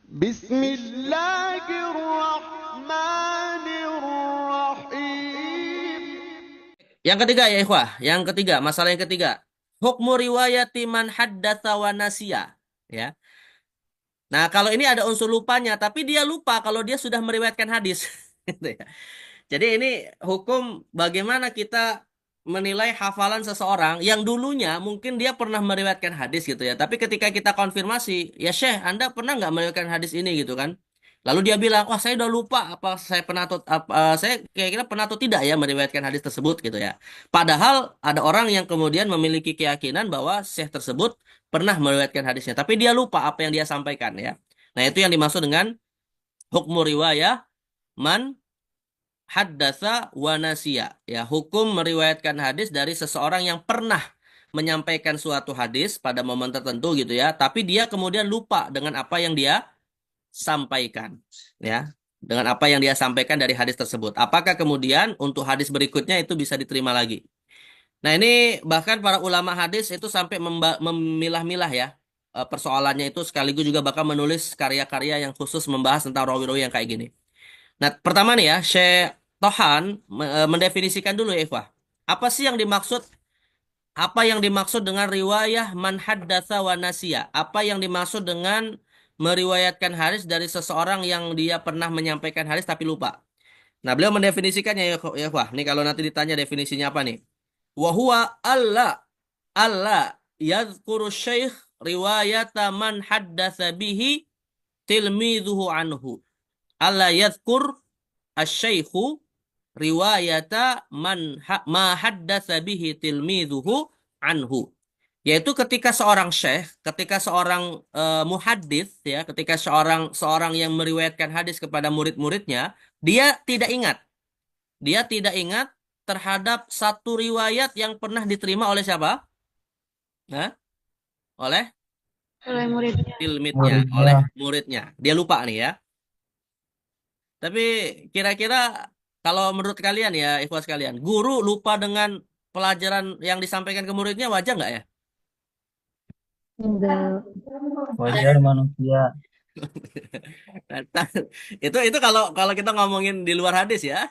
بسم الله الرحمن الرحيم. Yang ketiga ya ikhwah, yang ketiga, masalah yang ketiga. Hukmu riwayati man haddatsa wa nasiya. Ya. Nah, kalau ini ada unsur lupanya, tapi dia lupa kalau dia sudah meriwayatkan hadis. Gitu ya. Jadi ini hukum bagaimana kita menilai hafalan seseorang yang dulunya mungkin dia pernah meriwayatkan hadis gitu ya. Tapi ketika kita konfirmasi, ya Syekh, Anda pernah nggak meriwayatkan hadis ini gitu kan? Lalu dia bilang, wah saya udah lupa apa saya pernah atau saya kira-kira pernah atau tidak ya meriwayatkan hadis tersebut gitu ya. Padahal ada orang yang kemudian memiliki keyakinan bahwa Syekh tersebut pernah meriwayatkan hadisnya, tapi dia lupa apa yang dia sampaikan ya. Nah, itu yang dimaksud dengan hukmu riwayah man haddatsa wa nasiya. Ya, hukum meriwayatkan hadis dari seseorang yang pernah menyampaikan suatu hadis pada momen tertentu gitu ya, tapi dia kemudian lupa dengan apa yang dia sampaikan. Ya, dengan apa yang dia sampaikan dari hadis tersebut. Apakah kemudian untuk hadis berikutnya itu bisa diterima lagi? Nah, ini bahkan para ulama hadis itu sampai memilah-milah ya. Persoalannya itu sekaligus juga bakal menulis karya-karya yang khusus membahas tentang rawi-rawi yang kayak gini. Nah, pertama nih ya, Syekh Tohan mendefinisikan dulu ya, Ikhwah. Apa sih yang dimaksud dengan riwayah man haddatsa wa nasiya? Apa yang dimaksud dengan meriwayatkan hadis dari seseorang yang dia pernah menyampaikan hadis tapi lupa? Nah, beliau mendefinisikannya ya, Ikhwah. Nih kalau nanti ditanya definisinya apa nih? Wa huwa alla yadhkuru syekh riwayata man haddatsa bihi tilmidhuhu anhu. Alla yadhkur asy-syaikhu riwayata ma haddatsa bihi tilmidhuhu anhu. Yaitu ketika seorang syekh, ketika seorang muhaddits ya, ketika seorang seorang yang meriwayatkan hadis kepada murid-muridnya, dia tidak ingat. Dia tidak ingat terhadap satu riwayat yang pernah diterima oleh siapa? Hah? Oleh Oleh muridnya. tilmidnya, oleh Muridnya. muridnya. Dia lupa nih ya. Tapi kira-kira kalau menurut kalian ya, ikhwas kalian, guru lupa dengan pelajaran yang disampaikan ke muridnya wajar nggak ya? Enggak. Wajar manusia. Itu kalau kalau kita ngomongin di luar hadis ya.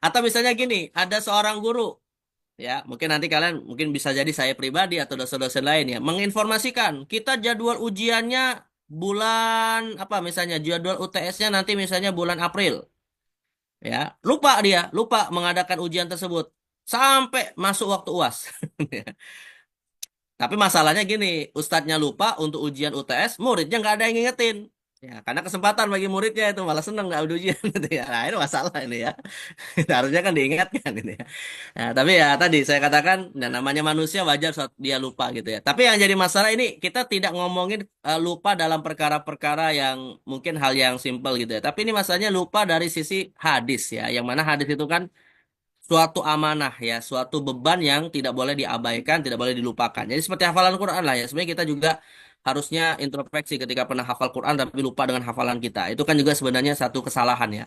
Atau misalnya gini, ada seorang guru ya, mungkin nanti kalian mungkin bisa jadi saya pribadi atau dosen-dosen lain ya, menginformasikan kita jadwal ujiannya bulan apa misalnya jadwal UTS-nya nanti misalnya bulan April. Ya, lupa mengadakan ujian tersebut sampai masuk waktu UAS. Tapi masalahnya gini, ustadznya lupa untuk ujian UTS, muridnya nggak ada yang ngingetin. Ya, karena kesempatan bagi muridnya itu malah seneng nggak ada ujian gitu ya. Nah, ini masalah ini ya. Harusnya kan diingatkan ini ya. Nah, tapi ya tadi saya katakan, nah, namanya manusia wajar saat dia lupa gitu ya. Tapi yang jadi masalah ini kita tidak ngomongin lupa dalam perkara-perkara yang mungkin hal yang simpel gitu ya. Tapi ini masalahnya lupa dari sisi hadis ya. Yang mana hadis itu kan suatu amanah ya, suatu beban yang tidak boleh diabaikan, tidak boleh dilupakan. Jadi seperti hafalan Quran lah ya. Sebenarnya kita juga harusnya introspeksi ketika pernah hafal Quran tapi lupa dengan hafalan kita. Itu kan juga sebenarnya satu kesalahan ya.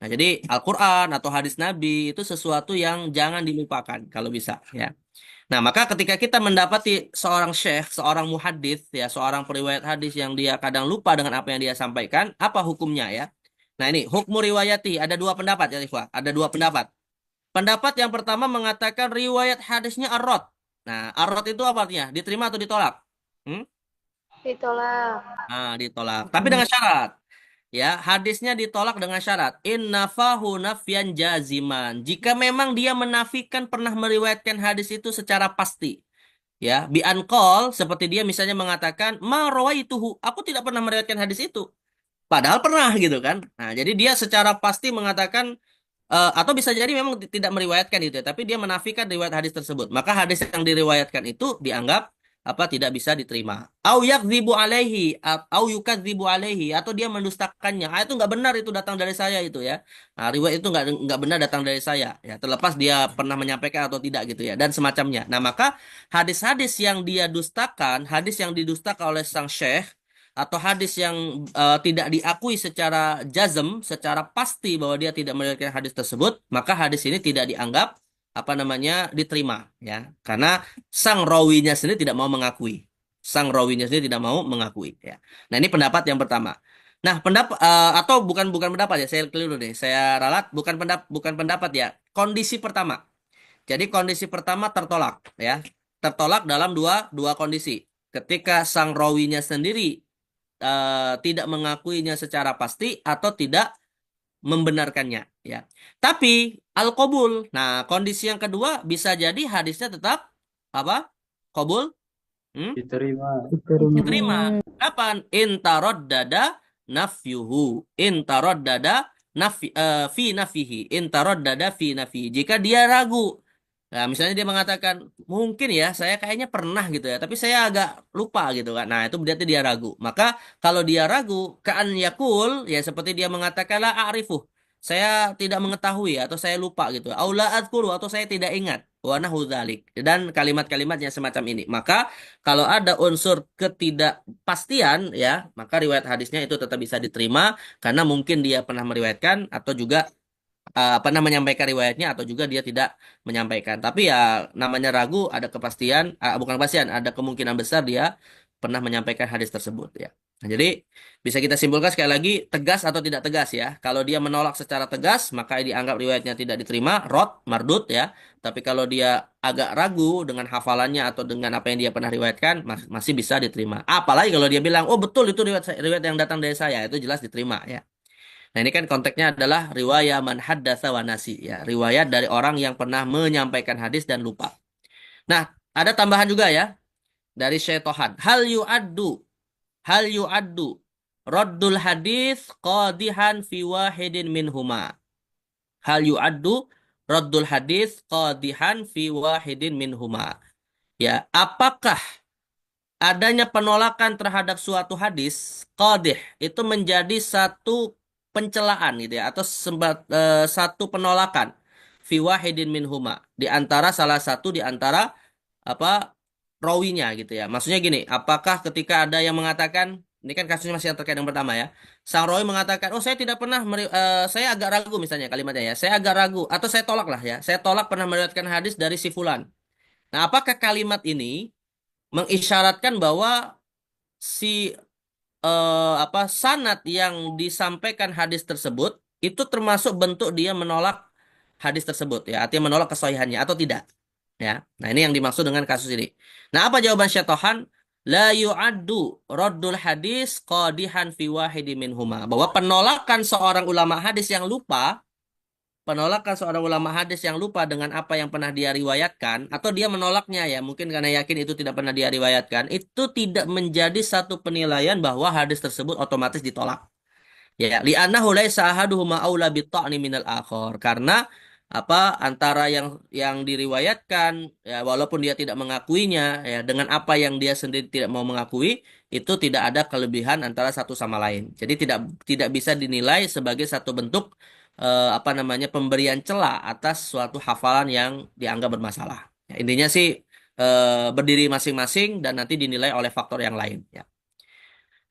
Nah, jadi Al-Quran atau hadis Nabi itu sesuatu yang jangan dilupakan kalau bisa ya. Nah, maka ketika kita mendapati seorang syekh, seorang muhaddits ya, seorang periwayat hadis yang dia kadang lupa dengan apa yang dia sampaikan, apa hukumnya ya? Nah, ini hukmu riwayati ada dua pendapat ya, Ikhwah. Ada dua pendapat. Pendapat yang pertama mengatakan riwayat hadisnya arrot. Nah, arrot itu apa artinya? Diterima atau ditolak? Hmm? Ditolak. Nah, ditolak. Tapi dengan syarat. Ya, hadisnya ditolak dengan syarat. Innafahu nafyan jaziman. Jika memang dia menafikan pernah meriwayatkan hadis itu secara pasti. Ya, bi anqol seperti dia misalnya mengatakan, ma rawaituhu. Aku tidak pernah meriwayatkan hadis itu. Padahal pernah gitu kan. Nah, jadi dia secara pasti mengatakan atau bisa jadi memang tidak meriwayatkan itu ya, tapi dia menafikan riwayat hadis tersebut. Maka hadis yang diriwayatkan itu dianggap apa tidak bisa diterima. Au yakdzibu alaihi, au yukadzibu alaihi atau dia mendustakannya. Ah, itu nggak benar itu datang dari saya itu ya. Nah, riwayat itu nggak benar datang dari saya ya. Terlepas dia pernah menyampaikan atau tidak gitu ya dan semacamnya. Nah, maka hadis-hadis yang dia dustakan, hadis yang didustakan oleh sang syekh atau hadis yang tidak diakui secara jazm, secara pasti bahwa dia tidak meriwayatkan hadis tersebut, maka hadis ini tidak dianggap apa namanya diterima ya. Karena sang rawinya sendiri tidak mau mengakui. Sang rawinya sendiri tidak mau mengakui ya. Nah, ini pendapat yang pertama. Nah, pendapat atau bukan pendapat ya, saya keliru deh. Saya ralat bukan pendapat ya. Kondisi pertama. Jadi kondisi pertama tertolak ya. Tertolak dalam dua dua kondisi. Ketika sang rawinya sendiri tidak mengakuinya secara pasti atau tidak membenarkannya ya. Tapi al-qabul. Nah, kondisi yang kedua bisa jadi hadisnya tetap apa? Qabul? Hmm? Diterima. Diterima. Kapan? Intaroddada nafyuhu. Intaroddada fi nafihi. Intaroddada fi nafihi. Jika dia ragu. Nah, misalnya dia mengatakan, mungkin ya, saya kayaknya pernah gitu ya, tapi saya agak lupa gitu kan. Nah, itu berarti dia ragu. Maka kalau dia ragu, ka'an yakul, ya seperti dia mengatakan, la a'rifuh. Saya tidak mengetahui atau saya lupa gitu. Aula adkuru atau saya tidak ingat. Wa nahu dzalik. Dan kalimat-kalimat yang semacam ini. Maka kalau ada unsur ketidakpastian ya, maka riwayat hadisnya itu tetap bisa diterima karena mungkin dia pernah meriwayatkan atau juga pernah menyampaikan riwayatnya atau juga dia tidak menyampaikan. Tapi ya namanya ragu, ada kepastian, bukan kepastian, ada kemungkinan besar dia pernah menyampaikan hadis tersebut ya. Nah, jadi bisa kita simpulkan sekali lagi tegas atau tidak tegas ya. Kalau dia menolak secara tegas maka dianggap riwayatnya tidak diterima, rot, mardut ya. Tapi kalau dia agak ragu dengan hafalannya atau dengan apa yang dia pernah riwayatkan masih bisa diterima. Apalagi kalau dia bilang, "Oh betul itu riwayat yang datang dari saya." Itu jelas diterima ya. Nah, ini kan konteksnya adalah riwayat man haddatsa wa nasi ya, riwayat dari orang yang pernah menyampaikan hadis dan lupa. Nah, ada tambahan juga ya dari Syaitan. Hal yu'addu raddul hadis qadihan fi wahidin minhuma. Hal yu'addu raddul hadis qadihan fi wahidin minhuma. Ya, apakah adanya penolakan terhadap suatu hadis qadih itu menjadi satu pencelaan gitu ya atau satu penolakan fi wahidin minhuma di antara salah satu di antara apa rawinya gitu ya. Maksudnya gini, apakah ketika ada yang mengatakan ini kan kasusnya masih yang terkait yang pertama ya. Sang rawi mengatakan, "Oh, saya tidak pernah saya agak ragu misalnya kalimatnya ya. Saya agak ragu atau saya tolak lah ya. Saya tolak pernah meriwayatkan hadis dari si fulan." Nah, apakah kalimat ini mengisyaratkan bahwa si sanad yang disampaikan hadis tersebut itu termasuk bentuk dia menolak hadis tersebut ya, artinya menolak kesahihannya atau tidak ya. Nah, ini yang dimaksud dengan kasus ini. Nah, apa jawaban Syaitan? La yu'addu raddul hadis qadihan fi wahidi minhuma. Bahwa penolakan seorang ulama hadis yang lupa penolakan seorang ulama hadis yang lupa dengan apa yang pernah dia riwayatkan atau dia menolaknya ya mungkin karena yakin itu tidak pernah dia riwayatkan itu tidak menjadi satu penilaian bahwa hadis tersebut otomatis ditolak ya li'annahu laisa ahaduhuma aula bitta'ni minal akhar karena antara yang diriwayatkan ya walaupun dia tidak mengakuinya ya dengan apa yang dia sendiri tidak mau mengakui itu tidak ada kelebihan antara satu sama lain jadi tidak tidak bisa dinilai sebagai satu bentuk pemberian celah atas suatu hafalan yang dianggap bermasalah. Ya, intinya sih berdiri masing-masing dan nanti dinilai oleh faktor yang lain. Ya.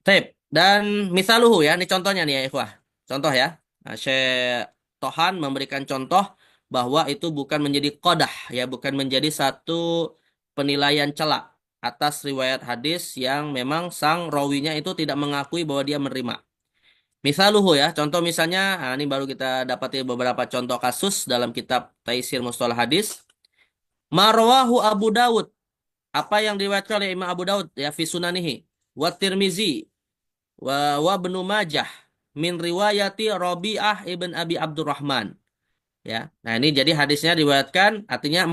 Taib. Dan misaluhu ya, ini contohnya nih ya ikhwah. Contoh ya. Nah, Syekh Tohan memberikan contoh bahwa itu bukan menjadi qadah ya, bukan menjadi satu penilaian celah atas riwayat hadis yang memang sang rawinya itu tidak mengakui bahwa dia menerima. Misaluhu ya, contoh misalnya, nah ini baru kita dapati beberapa contoh kasus dalam kitab Taisir Mustalah Hadis. Marwahu Abu Dawud, apa yang diriwayatkan oleh Imam Abu Dawud ya fi sunanihi, wa Tirmizi, wa Ibnu Majah min riwayati Rabi'ah ibn Abi Abdurrahman. Ya, nah ini jadi hadisnya diriwayatkan, artinya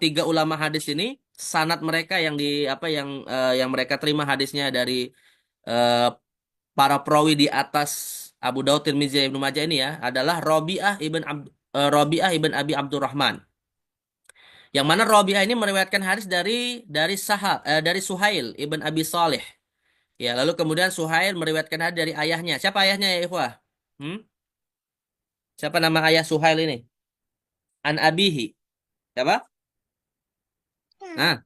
tiga ulama hadis ini sanad mereka yang yang mereka terima hadisnya dari eh, para perawi di atas Abu Daud, Tirmizi, Ibnu Majah ini ya adalah Rabi'ah ibn Abi Abdurrahman. Yang mana Rabi'ah ini meriwayatkan hadis dari Suhail ibn Abi Saleh. Ya, lalu kemudian Suhail meriwayatkan hadis dari ayahnya. Siapa ayahnya ya, ikhwah? Hmm? Siapa nama ayah Suhail ini? An Abihi. Siapa? Nah,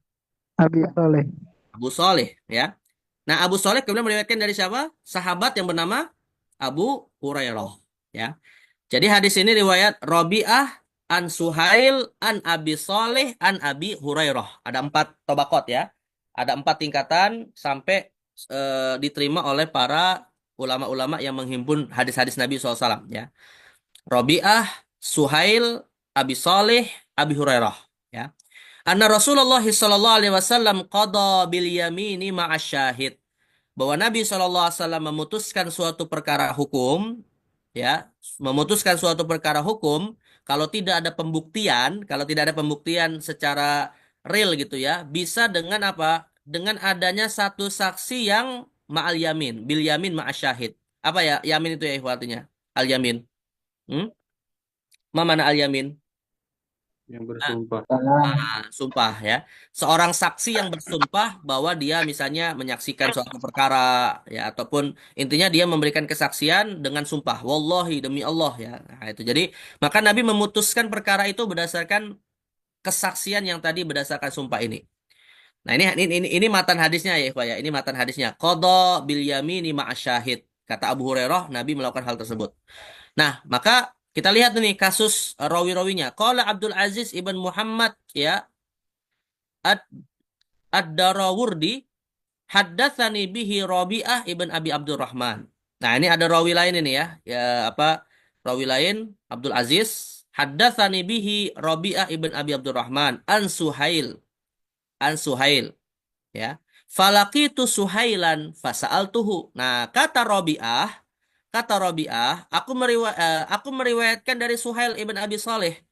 Abi Saleh. Abu Saleh ya. Nah, Abu Saleh kemudian meriwayatkan dari siapa? Sahabat yang bernama Abu Hurairah ya. Jadi hadis ini riwayat Rabi'ah an Suhail an Abi Saleh an Abi Hurairah. Ada 4 tobakot ya. Ada 4 tingkatan sampai diterima oleh para ulama-ulama yang menghimpun hadis-hadis Nabi SAW ya. Rabi'ah, Suhail, Abi Saleh, Abi Hurairah ya. Anna Rasulullah sallallahu alaihi wasallam qada bil yamini ma'asyahid. Bahwa Nabi SAW memutuskan suatu perkara hukum ya, memutuskan suatu perkara hukum kalau tidak ada pembuktian secara real gitu ya, bisa dengan apa? Dengan adanya satu saksi yang ma'al yamin, bil yamin ma'asyahid. Apa ya yamin itu ya ikhwah, artinya? Al yamin. Hmm? Ma mana al yamin? yang bersumpah. Sumpah ya. Seorang saksi yang bersumpah bahwa dia misalnya menyaksikan suatu perkara ya, ataupun intinya dia memberikan kesaksian dengan sumpah, wallahi demi Allah ya. Nah, itu. Jadi maka Nabi memutuskan perkara itu berdasarkan kesaksian yang tadi berdasarkan sumpah ini. Nah, ini matan hadisnya ya, ikhwah ya. Ini matan hadisnya. Qada bil yamini ma'asyahid. Kata Abu Hurairah, Nabi melakukan hal tersebut. Nah, maka kita lihat nih kasus rawi-rawinya. Qala Abdul Aziz ibn Muhammad ya ad ad-Darawurdi haddatsani bihi Rabi'ah ibn Abi Abdurrahman. Nah, ini ada rawi lain ini ya. Ya apa? Rawi lain Abdul Aziz haddatsani bihi Rabi'ah ibn Abi Abdurrahman an Suhail. An Suhail ya. Falaqitu Suhailan fasa'altuhu. Nah, kata Rabi'ah, aku meriwayatkan dari Suhail ibn Abi Saleh.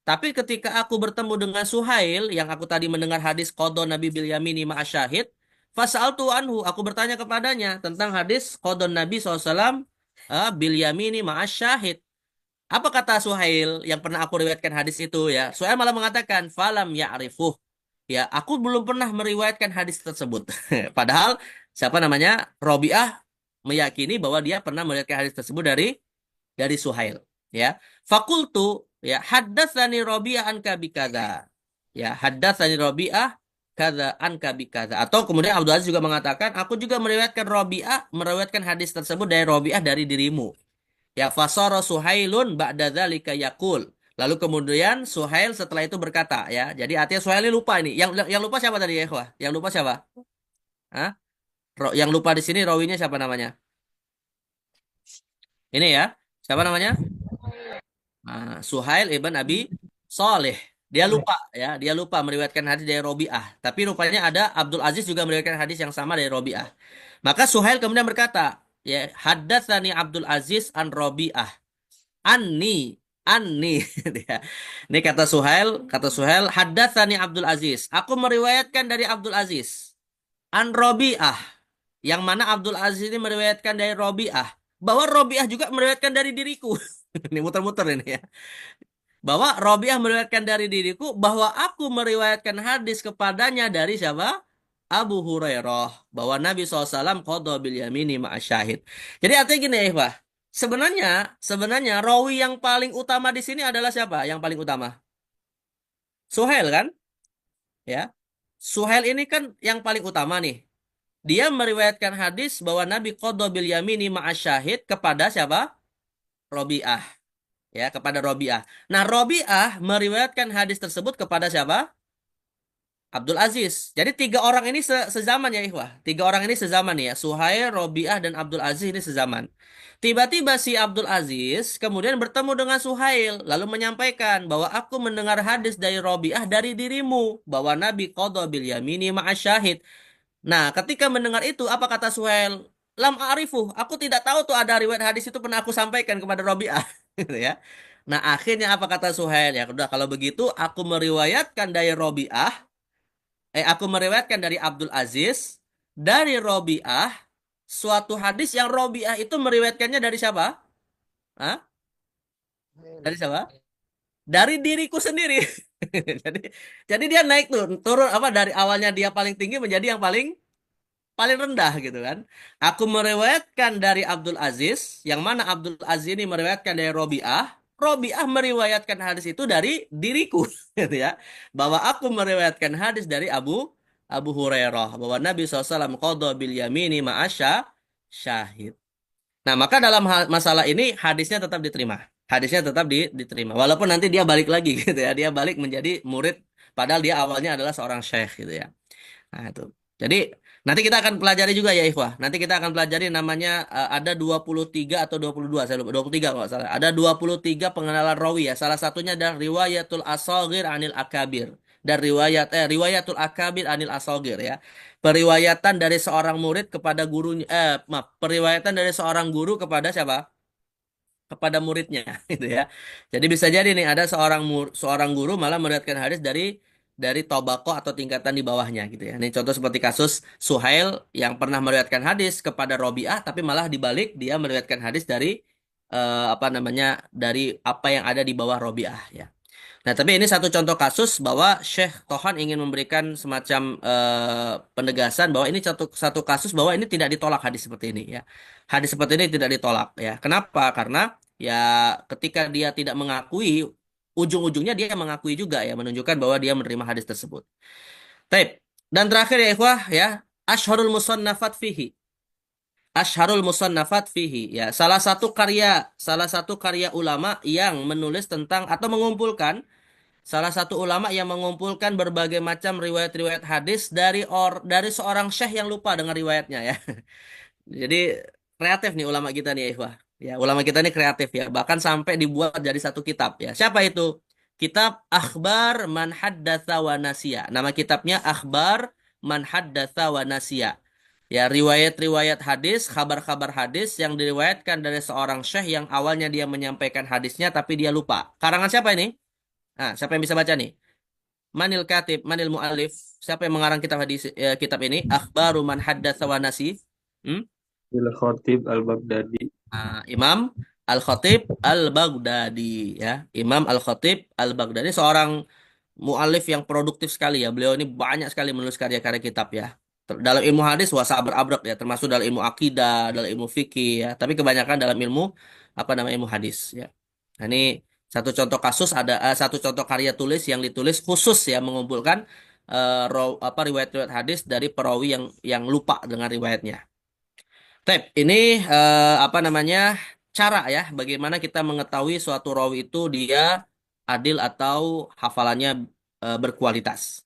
Tapi ketika aku bertemu dengan Suhail, yang aku tadi mendengar hadis qadha Nabi bil yamini ma'asyahid, fasa'altu anhu, aku bertanya kepadanya tentang hadis qadha Nabi SAW bil yamini ma'asyahid. Apa kata Suhail yang pernah aku riwayatkan hadis itu ya? Suhail malah mengatakan, falam ya'rifuh. Ya, aku belum pernah meriwayatkan hadis tersebut. Padahal siapa namanya? Rabi'ah meyakini bahwa dia pernah meriwayatkan hadis tersebut dari Suhail, ya. Fakultu ya haddatsani Rabi'ah an kabikada. Ya, haddatsani Rabi'ah kada an kabikada. Atau kemudian Abdul Aziz juga mengatakan, aku juga meriwayatkan hadis tersebut dari Rabi'ah dari dirimu. Ya fasara Suhailun ba'da dzalika yaqul. Lalu kemudian Suhail setelah itu berkata ya. Jadi artinya Suhail ini lupa ini. Yang lupa siapa tadi ya, ikhwah? Yang lupa siapa? Hah? Yang lupa di sini rawinya siapa namanya? Ini ya. Siapa namanya? Suhail ibn Abi Saleh. Dia lupa ya, dia lupa meriwayatkan hadis dari Rabi'ah. Tapi rupanya ada Abdul Aziz juga meriwayatkan hadis yang sama dari Rabi'ah. Maka Suhail kemudian berkata, ya, haddatsani Abdul Aziz an Rabi'ah. Anni. Dia. Ini kata Suhail, haddatsani Abdul Aziz. Aku meriwayatkan dari Abdul Aziz an Rabi'ah. Yang mana Abdul Aziz ini meriwayatkan dari Rabi'ah. Bahwa Rabi'ah juga meriwayatkan dari diriku. Ini muter-muter ini ya. Bahwa Rabi'ah meriwayatkan dari diriku bahwa aku meriwayatkan hadis kepadanya dari siapa? Abu Hurairah. Bahwa Nabi SAW qadha bil yamini ma'asyahid. Jadi artinya gini ya, Pak. Sebenarnya rawi yang paling utama di sini adalah siapa? Yang paling utama? Suhail kan? Ya. Suhail ini kan yang paling utama nih. Dia meriwayatkan hadis bahwa Nabi qadha bil yamini ma'asyahid kepada siapa? Rabi'ah. Ya, kepada Rabi'ah. Nah, Rabi'ah meriwayatkan hadis tersebut kepada siapa? Abdul Aziz. Jadi tiga orang ini sezaman ya, ikhwah. Tiga orang ini sezaman ya. Suhail, Rabi'ah, dan Abdul Aziz ini sezaman. Tiba-tiba si Abdul Aziz kemudian bertemu dengan Suhail. Lalu menyampaikan bahwa aku mendengar hadis dari Rabi'ah dari dirimu. Bahwa Nabi qadha bil yamini ma'asyahid. Nah, ketika mendengar itu, apa kata Suhail? Lam a'rifuh. Aku tidak tahu tuh ada riwayat hadis itu pernah aku sampaikan kepada Rabi'ah. Gitu ya. Nah, akhirnya apa kata Suhail? Ya udah, kalau begitu aku meriwayatkan dari Rabi'ah, aku meriwayatkan dari Abdul Aziz, dari Rabi'ah, suatu hadis yang Rabi'ah itu meriwayatkannya dari siapa? Hah? Dari siapa? Dari diriku sendiri. Jadi, jadi dia naik turun apa dari awalnya dia paling tinggi menjadi yang paling rendah gitu kan. Aku meriwayatkan dari Abdul Aziz, yang mana Abdul Aziz ini meriwayatkan dari Rabi'ah. Rabi'ah meriwayatkan hadis itu dari diriku gitu ya. Bahwa aku meriwayatkan hadis dari Abu Hurairah bahwa Nabi SAW qadha bil yamini ma'asya syahid. Nah, maka dalam masalah ini hadisnya tetap diterima. Hadisnya tetap diterima. Walaupun nanti dia balik lagi gitu ya. Dia balik menjadi murid padahal dia awalnya adalah seorang syekh gitu ya. Nah, itu. Jadi Nanti kita akan pelajari juga ya ikhwah. Nanti kita akan pelajari namanya ada 23 atau 22, saya lupa 23 kalau nggak salah. Ada 23 pengenalan rawi ya. Salah satunya adalah riwayatul asagir anil akabir. Dan riwayatul akabir anil asagir ya. Periwayatan dari seorang murid kepada gurunya maaf, periwayatan dari seorang guru kepada siapa? Kepada muridnya gitu ya. Jadi bisa jadi nih ada seorang guru malah meriwayatkan hadis dari tobako atau tingkatan di bawahnya gitu ya. Ini contoh seperti kasus Suhail yang pernah meriwayatkan hadis kepada Robi'ah tapi malah dibalik dia meriwayatkan hadis dari apa namanya dari apa yang ada di bawah Robi'ah ya. Nah, tapi ini satu contoh kasus bahwa Syekh Tohan ingin memberikan semacam penegasan bahwa ini satu kasus bahwa ini tidak ditolak hadis seperti ini ya. Hadis seperti ini tidak ditolak ya. Kenapa? Karena ya ketika dia tidak mengakui, ujung-ujungnya dia mengakui juga ya, menunjukkan bahwa dia menerima hadis tersebut. Taib. Dan terakhir ya ikhwah ya, Asyharul Musannafat fihi. Asyharul Musannafat fihi ya, salah satu karya ulama yang menulis tentang atau mengumpulkan salah satu ulama yang mengumpulkan berbagai macam riwayat-riwayat hadis dari seorang syekh yang lupa dengan riwayatnya ya. Jadi kreatif nih ulama kita nih ya, Ikhwah. Ya, ulama kita nih kreatif ya, bahkan sampai dibuat jadi satu kitab ya. Siapa itu? Kitab Akhbar Man Haddatsa wa Nasiya. Nama kitabnya Akhbar Man Haddatsa wa Nasiya. Ya, riwayat-riwayat hadis, kabar-kabar hadis yang diriwayatkan dari seorang syekh yang awalnya dia menyampaikan hadisnya tapi dia lupa. Karangan siapa ini? Nah, siapa yang bisa baca nih? Manil Katib, Manil Mu'alif. Siapa yang mengarang kitab ini? Akhbaru Man Haddatsa wa Nasi. Hmm? Al-Khatib Al-Baghdadi. Imam Al-Khatib Al-Baghdadi ya. Imam Al-Khatib Al-Baghdadi seorang mu'alif yang produktif sekali ya. Beliau ini banyak sekali menulis karya-karya kitab ya. Dalam ilmu hadis wasa abrek ya, termasuk dalam ilmu akidah, dalam ilmu fikih ya. Tapi kebanyakan dalam ilmu apa namanya ilmu hadis ya. Nah, ini satu contoh kasus satu contoh karya tulis yang ditulis khusus ya mengumpulkan riwayat-riwayat hadis dari perawi yang lupa dengan riwayatnya. Tep, ini apa namanya cara ya bagaimana kita mengetahui suatu rawi itu dia adil atau hafalannya berkualitas.